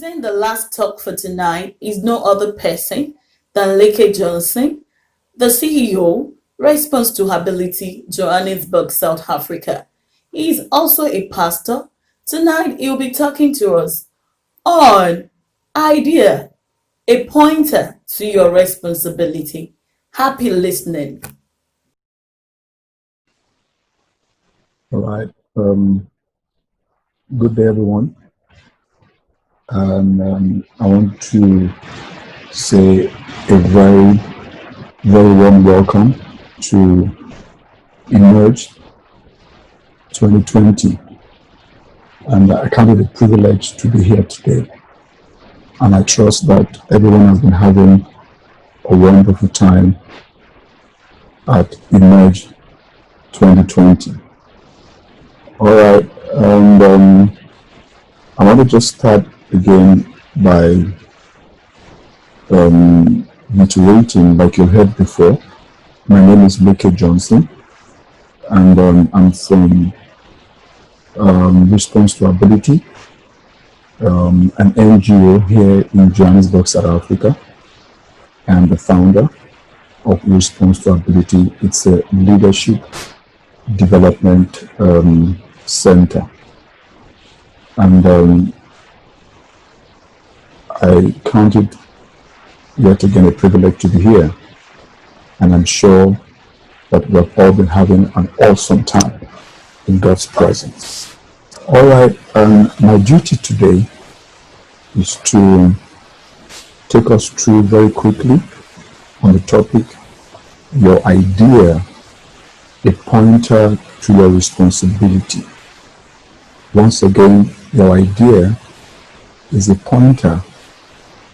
Present the last talk for tonight is no other person than Leke Johnson, the CEO, Response to Ability, Johannesburg, South Africa. He is also a pastor. Tonight he'll be talking to us on idea, a pointer to your responsibility. Happy listening. All right. Good day, everyone. And I want to say a very, very warm welcome to EMERGE 2020. And I count it a privilege to be here today. And I trust that everyone has been having a wonderful time at EMERGE 2020. All right. And I want to just start again by reiterating, like you heard before. My name is Leke Johnson, and I'm from Response to Ability, an NGO here in Johannesburg, South Africa, and the founder of Response to Ability. It's a leadership development center. And I count it yet again a privilege to be here, and I'm sure that we've all been having an awesome time in God's presence. All right, my duty today is to take us through very quickly on the topic, your idea, a pointer to your responsibility. Once again, your idea is a pointer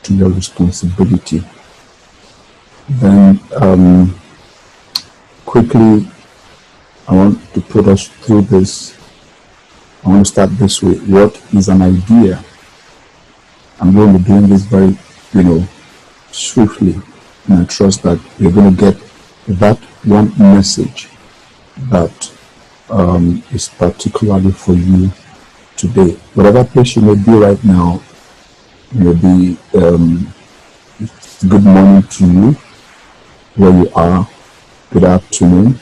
to your responsibility. Then quickly, I want to put us through this. I want to start this way. What is an idea? I'm going to be doing this very, swiftly, and I trust that you're going to get that one message that is particularly for you today. Whatever place you may be right now, maybe good morning to you where you are, good afternoon,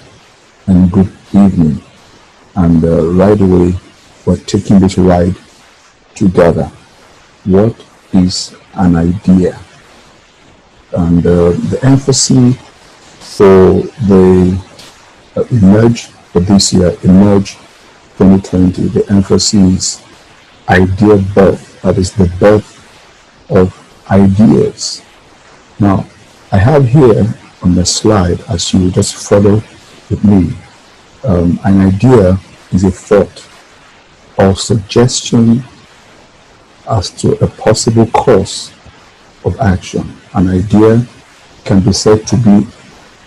and good evening. And right away, we're taking this ride together. What is an idea? And the emphasis for the EMERGE for this year, EMERGE 2020, the emphasis idea birth, that is the birth of ideas. Now, I have here on the slide, as you just follow with me, an idea is a thought or suggestion as to a possible course of action. An idea can be said to be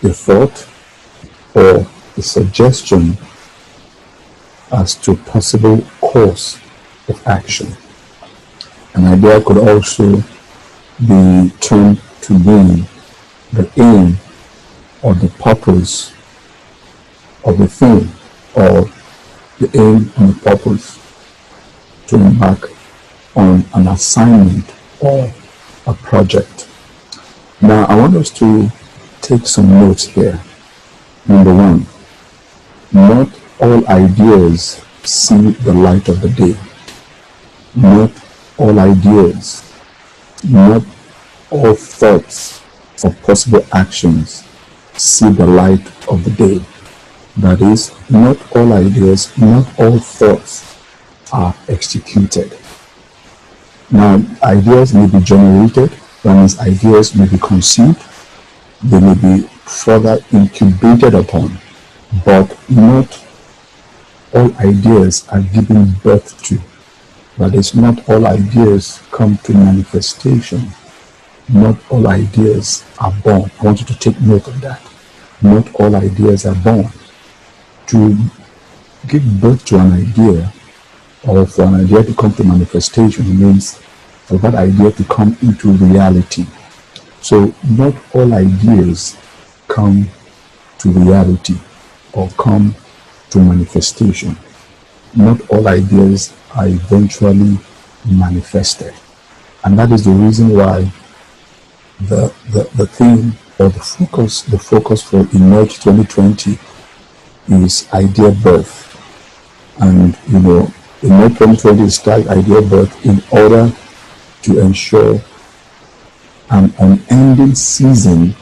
a thought or a suggestion as to a possible course of action. An idea could also be termed to be the aim or the purpose of the thing, or the aim and the purpose to embark on an assignment or a project. Now, I want us to take some notes here. Number one, not all ideas see the light of the day. Not all ideas, not all thoughts or possible actions see the light of the day. That is, not all ideas, not all thoughts are executed. Now, ideas may be generated, that means ideas may be conceived, they may be further incubated upon, but not all ideas are given birth to. That is, not all ideas come to manifestation. Not all ideas are born. I want you to take note of that. Not all ideas are born. To give birth to an idea, or for an idea to come to manifestation, means for that idea to come into reality. So not all ideas come to reality or come to manifestation. Not all ideas are eventually manifested. And that is the reason why the theme or the focus for Emerge 2020 is idea birth. And Emerge 2020 is tagged idea birth in order to ensure an unending season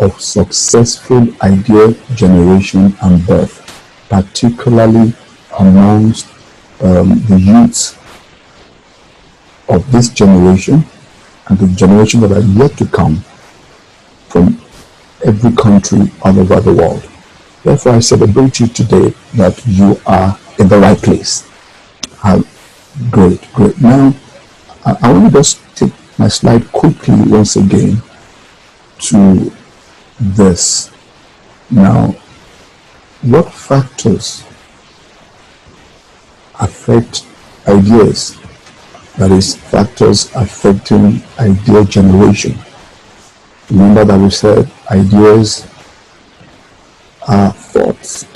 of successful idea generation and birth, particularly amongst the youths of this generation and the generation that are yet to come from every country all over the world. Therefore, I celebrate you today that you are in the right place. Great. Now, I want to just take my slide quickly once again to this. Now, what factors affect ideas? That is, factors affecting idea generation. Remember that we said ideas are thoughts.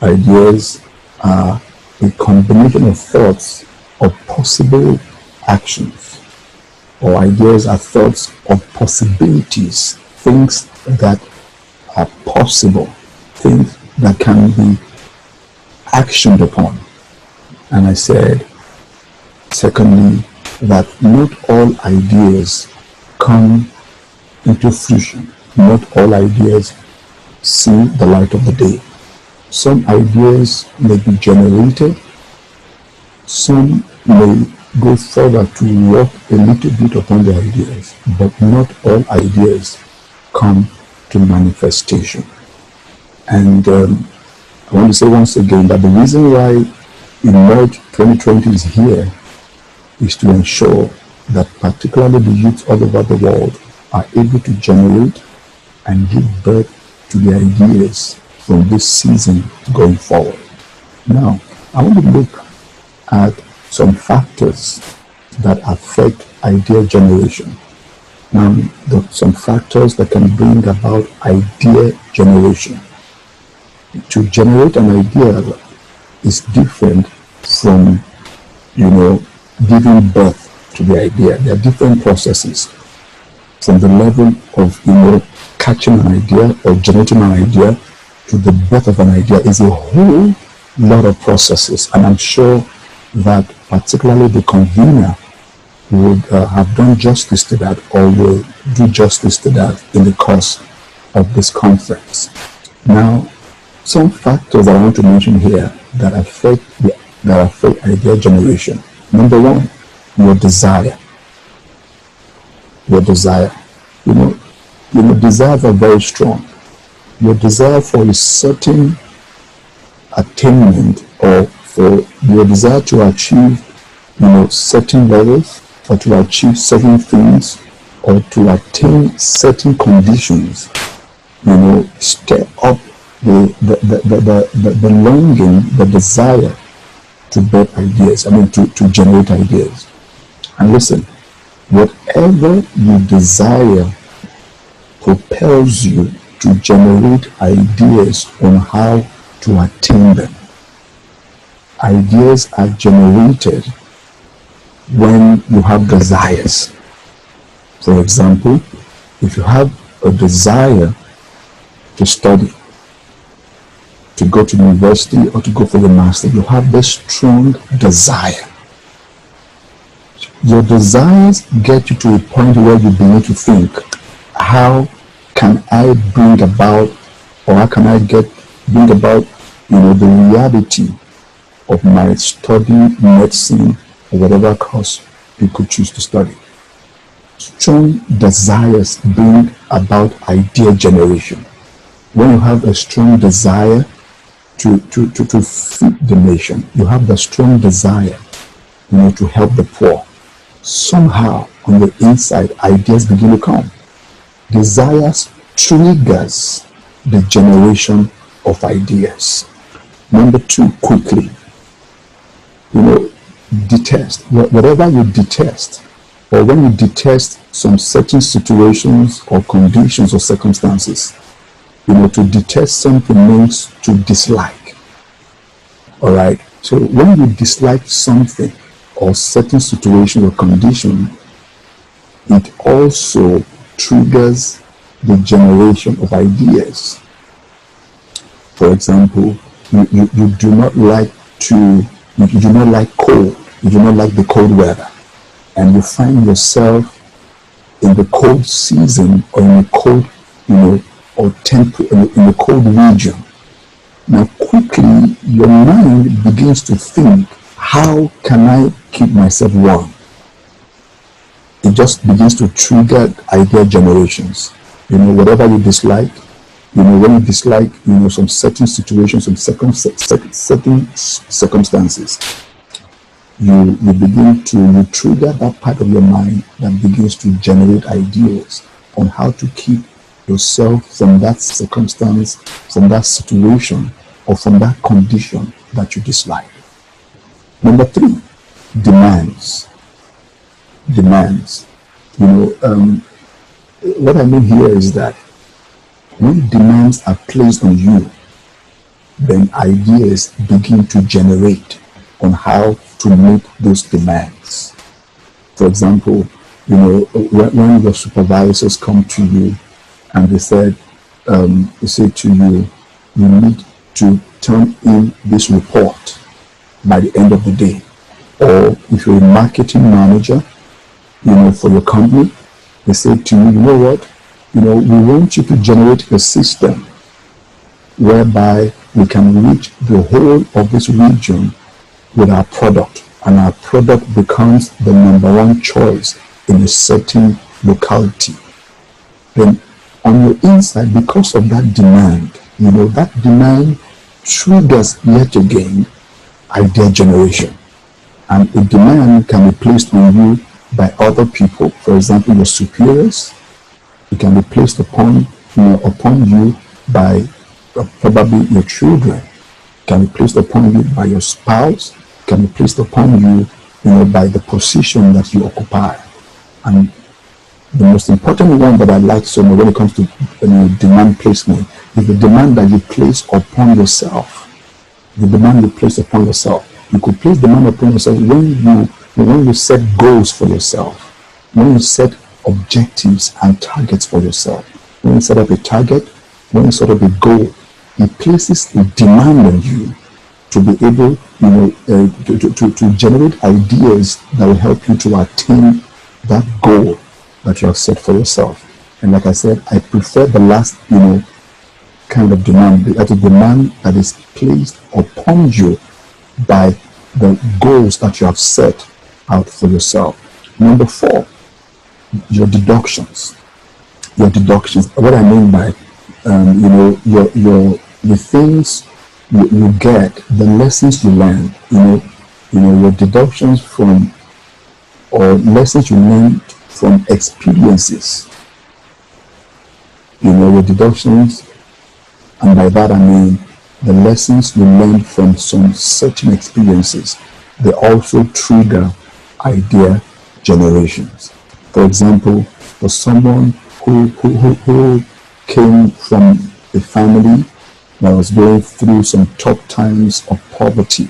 Ideas are a combination of thoughts of possible actions, or ideas are thoughts of possibilities, things that are possible, things that can be actioned upon. And I said, secondly, that not all ideas come into fruition. Not all ideas see the light of the day. Some ideas may be generated. Some may go further to work a little bit upon the ideas, but not all ideas come to manifestation. And I want to say once again that the reason why Emerge 2020 is here is to ensure that particularly the youth all over the world are able to generate and give birth to the ideas from this season going forward. Now, I want to look at some factors that affect idea generation. Now, some factors that can bring about idea generation. To generate an idea is different from, giving birth to the idea. There are different processes from the level of, catching an idea or generating an idea to the birth of an idea is a whole lot of processes. And I'm sure that particularly the convener would have done justice to that, or will do justice to that in the course of this conference. Now, some factors that I want to mention here that affect idea generation. Number one, your desire. Your desire. Desires are very strong. Your desire for a certain attainment, or for your desire to achieve, certain levels, or to achieve certain things, or to attain certain conditions, stir up the longing, the desire to birth ideas, to generate ideas. And listen, whatever you desire propels you to generate ideas on how to attain them. Ideas are generated when you have desires. For example, if you have a desire to study, to go to university or to go for the master, you have this strong desire. Your desires get you to a point where you begin to think, how can I bring about, or how can I bring about, the reality of my studying medicine or whatever course you could choose to study. Strong desires bring about idea generation. When you have a strong desire to feed the nation, you have the strong desire, to help the poor, somehow on the inside, ideas begin to come. Desires triggers the generation of ideas. Number two, quickly, detest. Whatever you detest, or when you detest some certain situations or conditions or circumstances, to detest something means to dislike. All right. So when you dislike something or certain situation or condition, it also triggers the generation of ideas. For example, you do not like you do not like cold, you do not like the cold weather, and you find yourself in the cold season or in a cold, or in a cold region. Now, quickly, your mind begins to think, how can I keep myself warm? It just begins to trigger idea generations. Whatever you dislike, when you dislike, some certain situations, some certain circumstances, you begin to trigger that part of your mind that begins to generate ideas on how to keep yourself from that circumstance, from that situation, or from that condition that you dislike. Number 3, demands. Demands. What I mean here is that when demands are placed on you, then ideas begin to generate on how to meet those demands. For example, when your supervisors come to you and they say to you, you need to turn in this report by the end of the day. Or if you're a marketing manager, for your company, they say to you, you know what, we want you to generate a system whereby we can reach the whole of this region with our product, and our product becomes the number one choice in a certain locality. Then on your inside, because of that demand, that demand triggers yet again idea generation. And a demand can be placed on you by other people, for example, your superiors. It can be placed upon you by probably your children. It can be placed upon you by your spouse. It can be placed upon you, by the position that you occupy. And the most important one that I like so much when it comes to demand placement is the demand that you place upon yourself. The demand you place upon yourself. You could place demand upon yourself when you set goals for yourself, when you set objectives and targets for yourself. When you set up a target, when you set up a goal, it places a demand on you to be able, to generate ideas that will help you to attain that goal that you have set for yourself. And like I said, I prefer the last, kind of demand, that is demand that is placed upon you by the goals that you have set out for yourself. Number 4, your deductions. Your deductions. What I mean by, the things you get, the lessons you learn, your deductions from, or lessons you learn from experiences. Your deductions, and by that I mean the lessons you learn from some certain experiences. They also trigger idea generations. For example, for someone who came from a family that was going through some tough times of poverty,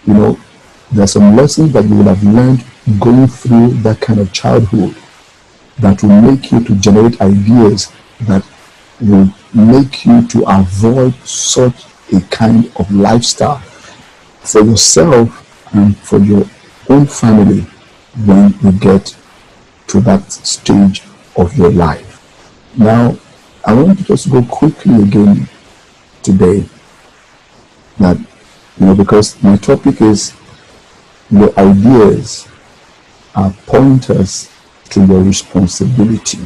there are some lessons that you would have learned going through that kind of childhood that will make you to generate ideas that will make you to avoid such a kind of lifestyle for yourself and for your own family when you get to that stage of your life. Now, I want to just go quickly again today that, because my topic is your ideas are pointers to your responsibility.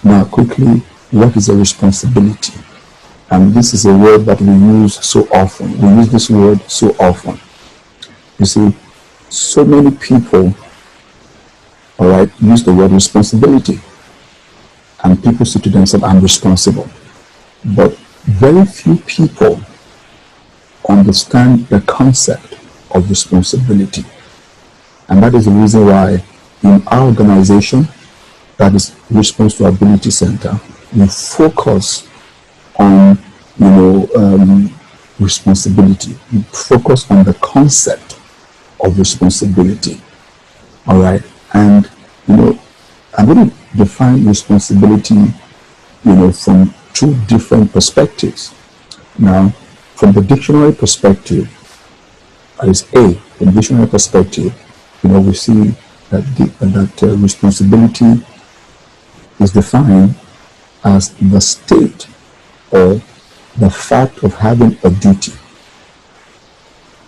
Now, quickly, what is a responsibility? And this is a word that we use so often. We use this word so often. You see, so many people, use the word responsibility. And people say to themselves, I'm responsible. But very few people understand the concept of responsibility. And that is the reason why in our organization, that is Response to Ability Center, we focus on, responsibility. We focus on the concept of responsibility. All right. And, I'm going to define responsibility, from two different perspectives. Now, from the dictionary perspective, that is A, from the dictionary perspective, we see that responsibility is defined as the state or the fact of having a duty.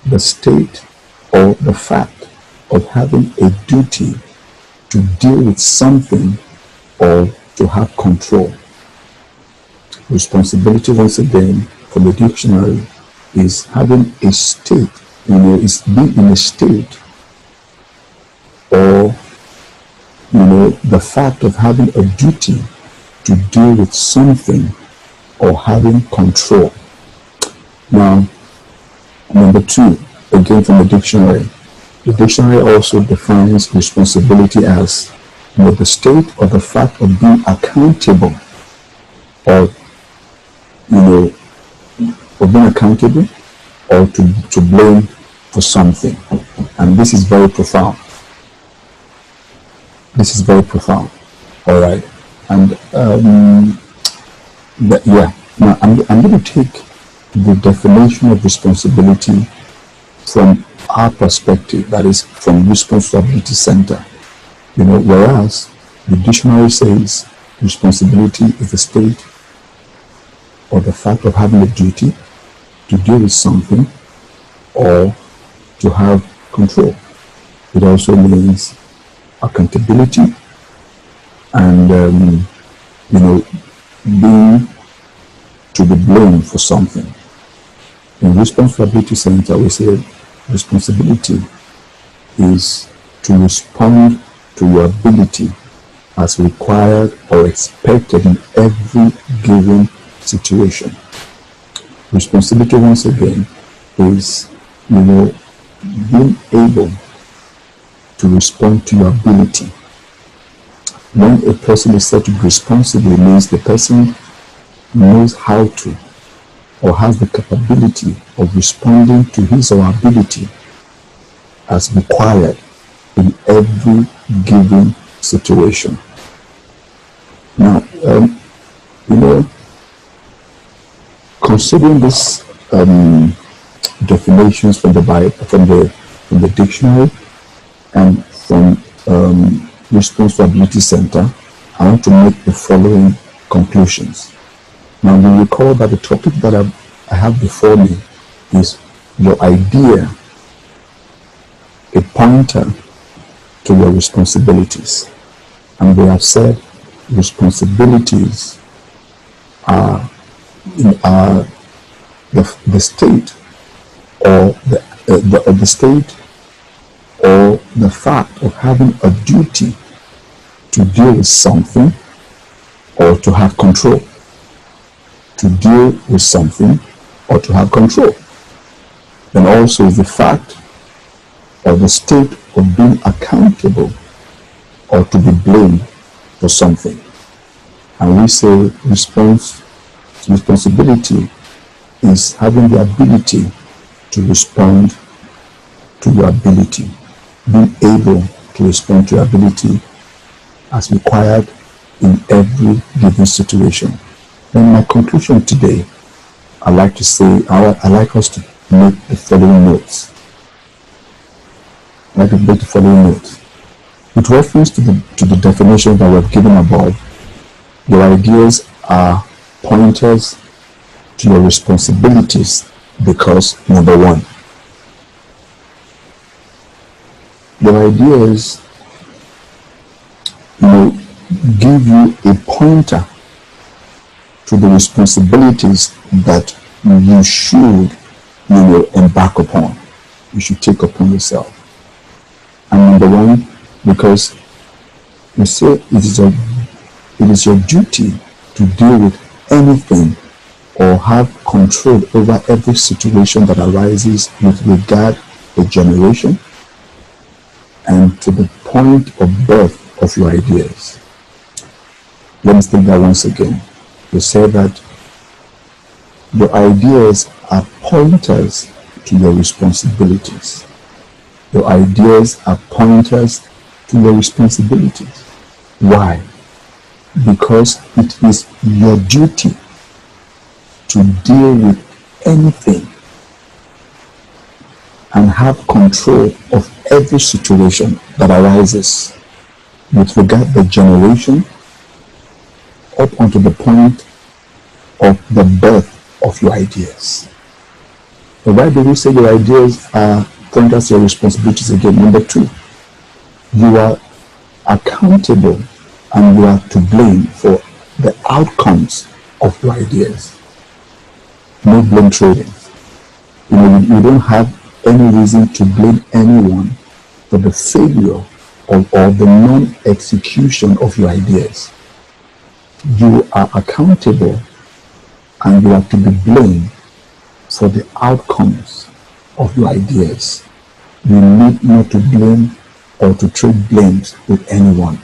The state or the fact of having a duty to deal with something or to have control. Responsibility, once again, from the dictionary, is having a state, is being in a state or, the fact of having a duty to deal with something or having control. Now, number two, again from the dictionary also defines responsibility as the state or the fact of being accountable or, or being accountable or to blame for something. And this is very profound. All right. And now I'm going to take the definition of responsibility from our perspective, that is from Responsibility Center. Whereas the dictionary says responsibility is the state or the fact of having a duty to deal with something or to have control. It also means accountability and being to be blamed for something. In Responsibility Center, we say responsibility is to respond to your ability as required or expected in every given situation. Responsibility, once again, is, being able to respond to your ability. When a person is said to be responsible, it means the person knows how to or has the capability of responding to his or her ability as required in every given situation. Now, considering these definitions from the Bible, from the dictionary, and from Responsibility Center, I want to make the following conclusions. Now, you recall that the topic that I have before me is your idea, a pointer to your responsibilities. And we have said responsibilities are the state or the state or the fact of having a duty to deal with something or to have control. To deal with something or to have control. Then also is the fact or the state of being accountable or to be blamed for something. And we say responsibility is having the ability to respond to your ability, being able to respond to your ability as required in every given situation. In my conclusion today, I like to say, I like us to make the following notes. With reference to the definition that we've given above, your ideas are pointers to your responsibilities because, number one, your ideas, give you a pointer to the responsibilities that you should, embark upon. You should take upon yourself. And number one, because you say it is your duty to deal with anything or have control over every situation that arises with regard to generation and to the point of birth of your ideas. Let me state that once again. You say that your ideas are pointers to your responsibilities. Your ideas are pointers to your responsibilities. Why? Because it is your duty to deal with anything and have control of every situation that arises with regard to the generation up until the point of the birth of your ideas. So why do we say your ideas are pointers to your responsibilities again? Number 2, you are accountable and you are to blame for the outcomes of your ideas. No blame trading. You don't have any reason to blame anyone for the failure or the non-execution of your ideas. You are accountable and you are to be blamed for the outcomes of your ideas. You need not to blame or to trade blames with anyone.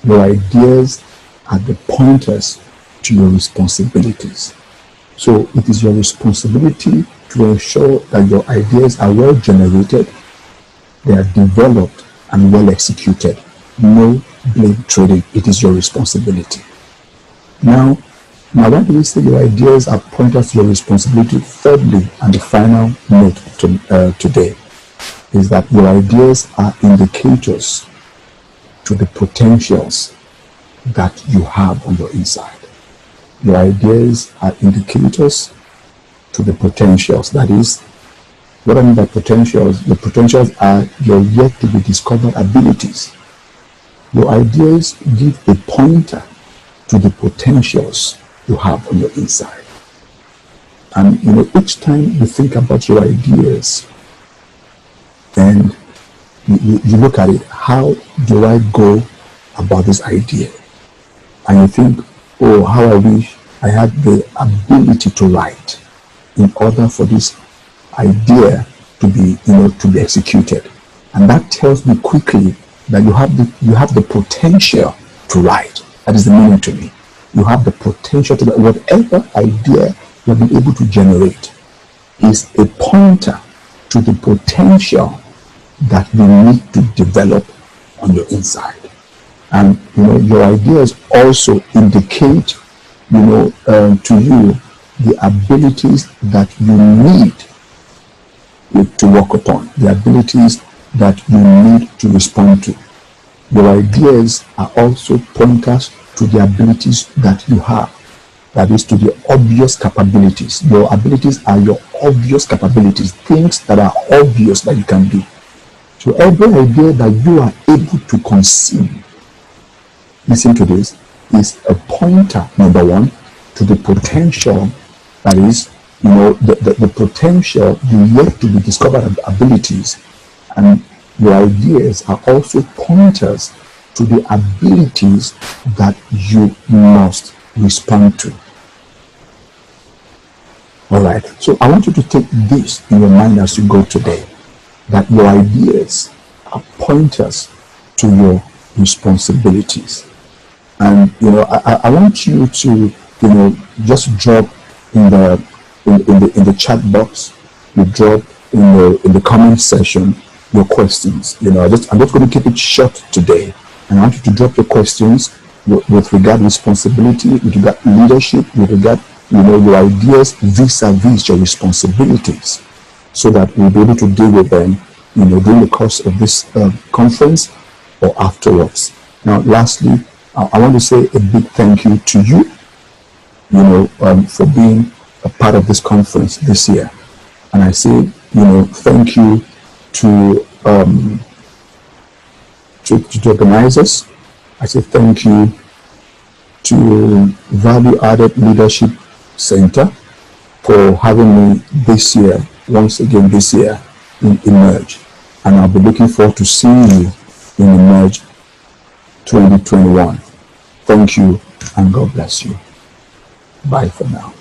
Your ideas are the pointers to your responsibilities. So it is your responsibility to ensure that your ideas are well generated, they are developed and well executed. No blame trading. It is your responsibility. Now why do we say your ideas are pointers to your responsibility? Thirdly, and the final note today is that your ideas are indicators to the potentials that you have on your inside. Your ideas are indicators to the potentials. That is, what I mean by potentials, the potentials are your yet to be discovered abilities. Your ideas give a pointer to the potentials you have on your inside. And each time you think about your ideas and you look at it, how do I go about this idea? And you think, oh, how I wish I had the ability to write in order for this idea to be executed. And that tells me quickly that you have the potential to write. That is the meaning to me. You have the potential to write. Whatever idea you have been able to generate is a pointer to the potential that you need to develop on your inside. And your ideas also indicate to you the abilities that you need to work upon, the abilities that you need to respond to. Your ideas are also pointers to the abilities that you have, that is, to the obvious capabilities. Your abilities are your obvious capabilities, things that are obvious that you can do. So every idea that you are able to conceive, listen to this, is a pointer, number 1, to the potential, that is, the potential, the yet to be discovered abilities. And your ideas are also pointers to the abilities that you must respond to. All right. So I want you to take this in your mind as you go today, that your ideas are pointers to your responsibilities. And I want you to just drop in the chat box, you drop in the comment section your questions. I'm just going to keep it short today, and I want you to drop your questions with regard to responsibility, with regard to leadership, with regard your ideas vis-a-vis your responsibilities, so that we'll be able to deal with them during the course of this conference or afterwards. Now, lastly, I want to say a big thank you to you, for being a part of this conference this year. And I say, thank you to organizers. I say thank you to Value Added Leadership Center for having me this year, once again this year in EMERGE. And I'll be looking forward to seeing you in EMERGE 2021. Thank you, and God bless you. Bye for now.